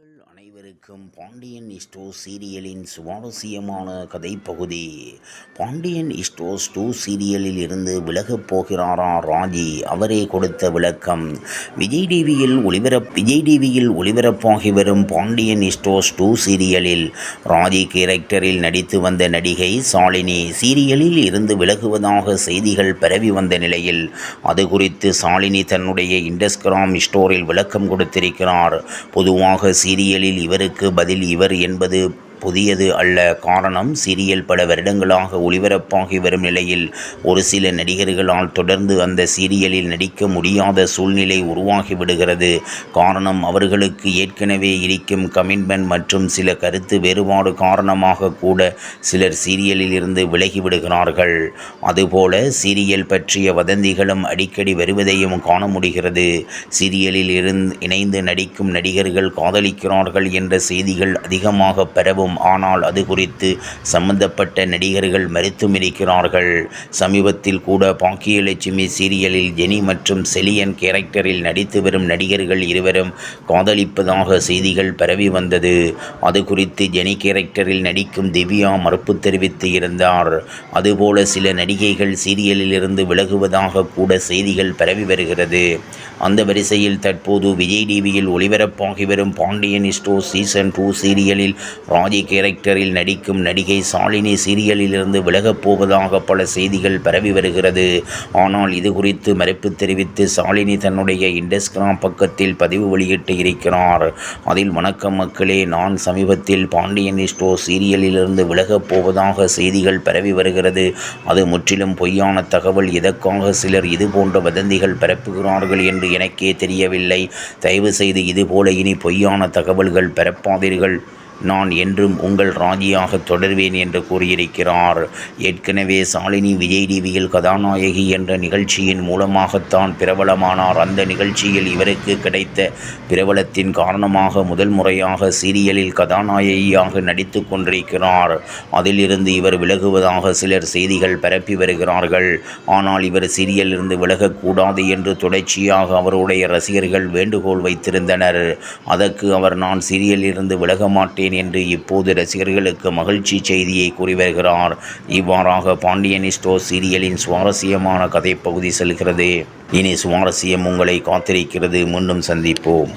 நேயர்கள் அனைவருக்கும் பாண்டியன் ஸ்டோர்ஸ் சீரியலின் சுவாரஸ்யமான கதைப்பகுதி. பாண்டியன் ஸ்டோர்ஸ் 2 சீரியலில் இருந்து விலகப் போகிறாரா ராஜி? அவரே கொடுத்த விளக்கம். விஜய் டிவியில் ஒளிபரப்பாகி வரும் பாண்டியன் ஸ்டோர்ஸ் 2 சீரியலில் ராஜி கேரக்டரில் நடித்து வந்த நடிகை சாலினி சீரியலில் இருந்து விலகுவதாக செய்திகள் பரவி வந்த நிலையில் அது குறித்து சாலினி தன்னுடைய இன்ஸ்டாகிராம் ஸ்டோரில் விளக்கம் கொடுத்திருக்கிறார். பொதுவாக சீரியலில் இவருக்கு பதில் இவர் என்பது புதியது அல்ல. காரணம், சீரியல் பல வருடங்களாக ஒளிபரப்பாகி வரும் நிலையில் ஒரு சில நடிகர்களால் தொடர்ந்து அந்த சீரியலில் நடிக்க முடியாத சூழ்நிலை உருவாகிவிடுகிறது. காரணம், அவர்களுக்கு ஏற்கனவே இருக்கும் கமிட்மெண்ட் மற்றும் சில கருத்து வேறுபாடு காரணமாக கூட சிலர் சீரியலில் இருந்து விலகிவிடுகிறார்கள். அதுபோல சீரியல் பற்றிய வதந்திகளும் அடிக்கடி வருவதையும் காண முடிகிறது. சீரியலில் இணைந்து நடிக்கும் நடிகர்கள் காதலிக்கிறார்கள் என்ற செய்திகள் அதிகமாக பரவும். ஆனால் அது குறித்து சம்பந்தப்பட்ட நடிகர்கள் மறுத்தும் இருக்கிறார்கள். சமீபத்தில் கூட பாக்கியலட்சுமி சீரியலில் ஜெனி மற்றும் செலியன் கேரக்டரில் நடித்து வரும் நடிகர்கள் இருவரும் காதலிப்பதாக செய்திகள் பரவி வந்தது. அது குறித்து ஜெனி கேரக்டரில் நடிக்கும் திவ்யா மறுப்பு தெரிவித்து இருந்தார். அதுபோல சில நடிகைகள் சீரியலில் இருந்து விலகுவதாக கூட செய்திகள் பரவி வருகிறது. அந்த வரிசையில் தற்போது விஜய் டிவியில் ஒளிபரப்பாகி வரும் பாண்டியன் ஸ்டோர்ஸ் சீசன் 2 சீரியலில் ராஜி கேரக்டரில் நடிக்கும் நடிகை சாலினி சீரியலில் இருந்து விலகப் போவதாக பல செய்திகள் பரவி வருகிறது. ஆனால் இது குறித்து மறுப்பு தெரிவித்து சாலினி தன்னுடைய இன்ஸ்டாகிராம் பக்கத்தில் பதிவு வெளியிட்டு இருக்கிறார். அதில், வணக்கம் மக்களே, நான் சமீபத்தில் பாண்டியன் ஸ்டோர்ஸ் சீரியலில் இருந்து விலகப் போவதாக செய்திகள் பரவி வருகிறது. அது முற்றிலும் பொய்யான தகவல். எதற்காக சிலர் இதுபோன்ற வதந்திகள் பரப்புகிறார்கள் என்று எனக்கே தெரியவில்லை. தயவு செய்து இதுபோல இனி பொய்யான தகவல்கள் பரப்பாதீர்கள். நான் என்றும் உங்கள் ராஜியாக தொடர்வேன் என்று கூறியிருக்கிறார். ஏற்கனவே சாலினி விஜய் டிவியில் கதாநாயகி என்ற நிகழ்ச்சியின் மூலமாகத்தான் பிரபலமானார். அந்த நிகழ்ச்சியில் இவருக்கு கிடைத்த பிரபலத்தின் காரணமாக முதல் முறையாக சீரியலில் கதாநாயகியாக நடித்து கொண்டிருக்கிறார். அதிலிருந்து இவர் விலகுவதாக சிலர் செய்திகள் பரப்பி வருகிறார்கள். ஆனால் இவர் சீரியலிருந்து விலகக்கூடாது என்று தொடர்ச்சியாக அவருடைய ரசிகர்கள் வேண்டுகோள் வைத்திருந்தனர். அதற்கு அவர், நான் சீரியலிலிருந்து விலக மாட்டேன் என்று இப்போது ரசிகர்களுக்கு மகிழ்ச்சி செய்தியை கூறி வருகிறார். இவ்வாறாக பாண்டியன் ஸ்டோர்ஸ் சீரியலின் சுவாரஸ்யமான கதைப்பகுதி செல்கிறது. இனி சுவாரஸ்யம் உங்களை காத்திருக்கிறது. மீண்டும் சந்திப்போம்.